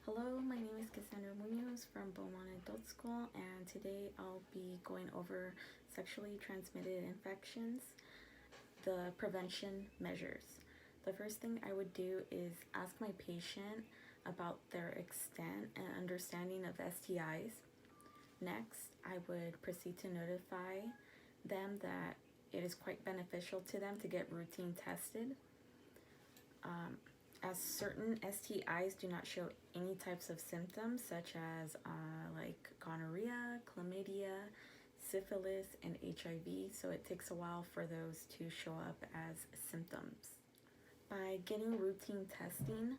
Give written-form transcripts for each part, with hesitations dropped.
Hello, my name is Cassandra Munoz from Beaumont Adult School, and today I'll be going over sexually transmitted infections, the prevention measures. The first thing I would do is ask my patient about their extent and understanding of STIs. Next, I would proceed to notify them that it is quite beneficial to them to get routine tested. As certain STIs do not show any types of symptoms such as like gonorrhea, chlamydia, syphilis, and HIV, so it takes a while for those to show up as symptoms. By getting routine testing,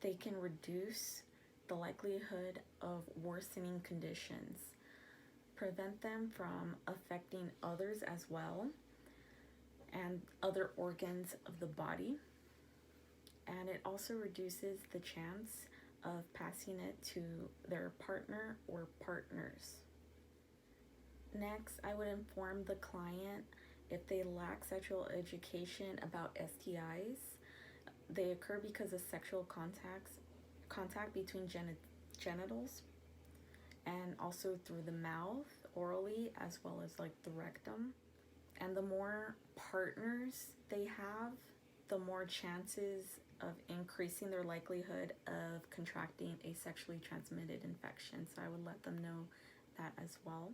they can reduce the likelihood of worsening conditions, prevent them from affecting others as well, and other organs of the body. And it also reduces the chance of passing it to their partner or partners. Next, I would inform the client if they lack sexual education about STIs. They occur because of sexual contact between genitals, and also through the mouth, orally, as well as like the rectum. And the more partners they have, the more chances of increasing their likelihood of contracting a sexually transmitted infection. So I would let them know that as well.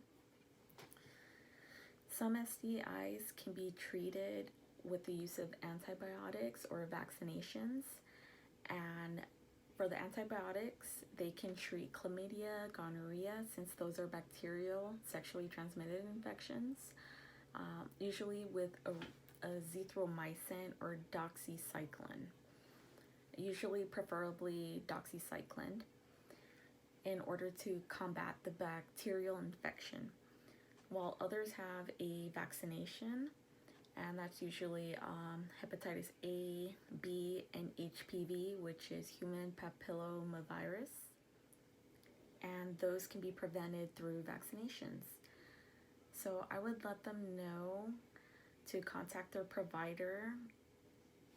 Some STIs can be treated with the use of antibiotics or vaccinations. And for the antibiotics, they can treat chlamydia, gonorrhea, since those are bacterial sexually transmitted infections, usually with azithromycin or doxycycline, usually preferably doxycycline, in order to combat the bacterial infection, while others have a vaccination, and that's usually hepatitis A, B, and HPV, which is human papillomavirus, and those can be prevented through vaccinations. So I would let them know to contact their provider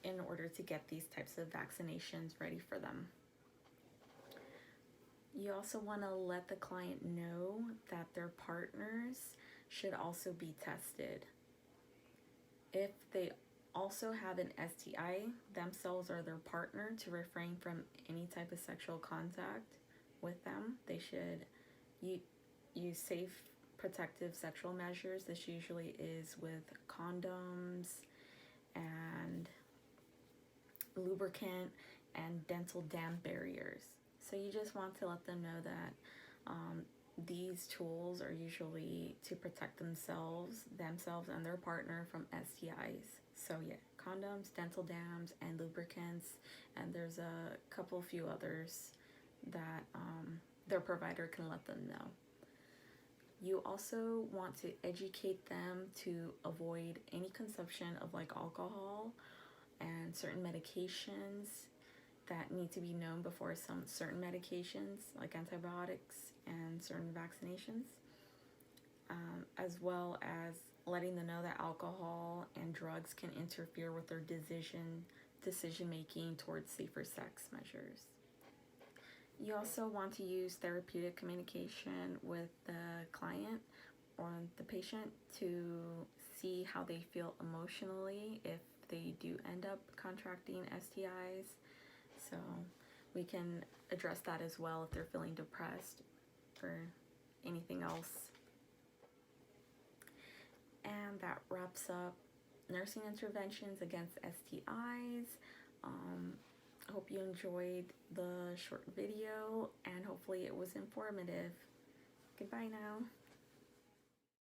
in order to get these types of vaccinations ready for them. You also want to let the client know that their partners should also be tested. If they also have an STI themselves or their partner, to refrain from any type of sexual contact with them. They should use safe protective sexual measures. This usually is with condoms and lubricant and dental dam barriers. So you just want to let them know that these tools are usually to protect themselves and their partner from STIs. So yeah, condoms, dental dams, and lubricants, and there's a few others that their provider can let them know. You also want to educate them to avoid any consumption of like alcohol and certain medications that need to be known before some certain medications like antibiotics and certain vaccinations, as well as letting them know that alcohol and drugs can interfere with their decision making towards safer sex measures. You also want to use therapeutic communication with the client or the patient to see how they feel emotionally if they do end up contracting STIs. So we can address that as well if they're feeling depressed or anything else. And that wraps up nursing interventions against STIs. I hope you enjoyed the short video, and hopefully it was informative. Goodbye now.